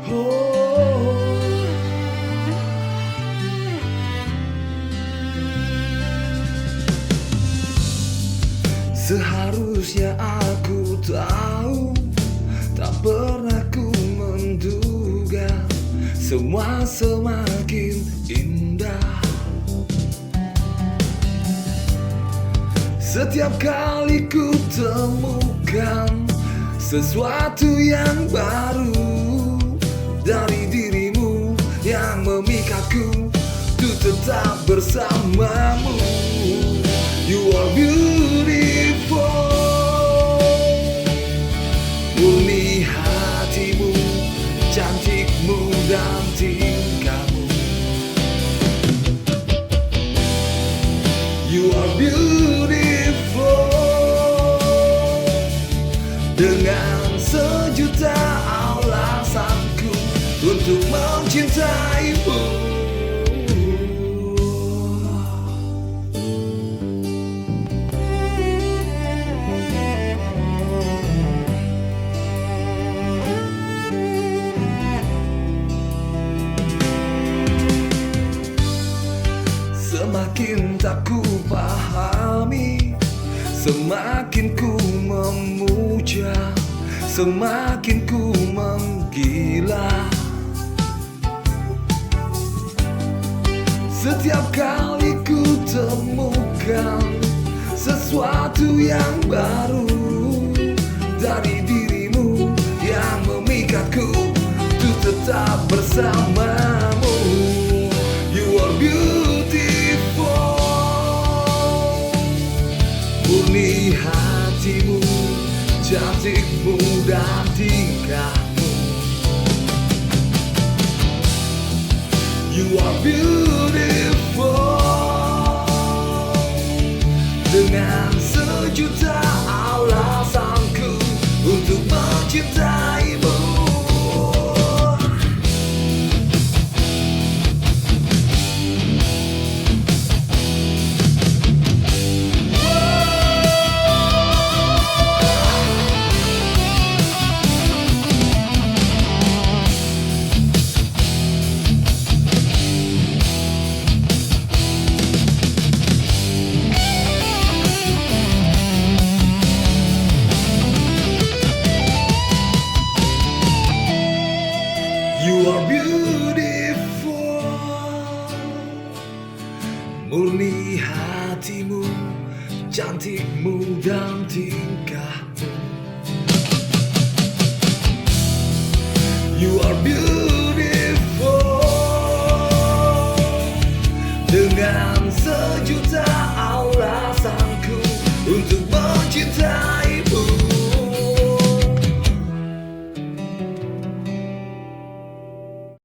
Oh, seharusnya aku tahu, tak pernah ku menduga semua semakin indah. Setiap kali ku temukan sesuatu yang baru dari dirimu yang memikatku untuk tetap bersamamu. You are beautiful, murni hatimu, cantikmu dan tingkahmu. You are beautiful, dengan sejuta alasanku untuk mencintaimu. Semakin tak ku pahami, semakin ku memuja, semakin ku menggila. Setiap kali ku temukan sesuatu yang baru dari dirimu yang memikatku untuk tetap bersamamu. You are beautiful, murni hatimu, cantikmu dan tingkahmu. You are beautiful, dengan sejuta alasanku untuk mencintaimu. You are beautiful, murni hatimu, cantikmu dan tingkahmu. You are beautiful, dengan sejuta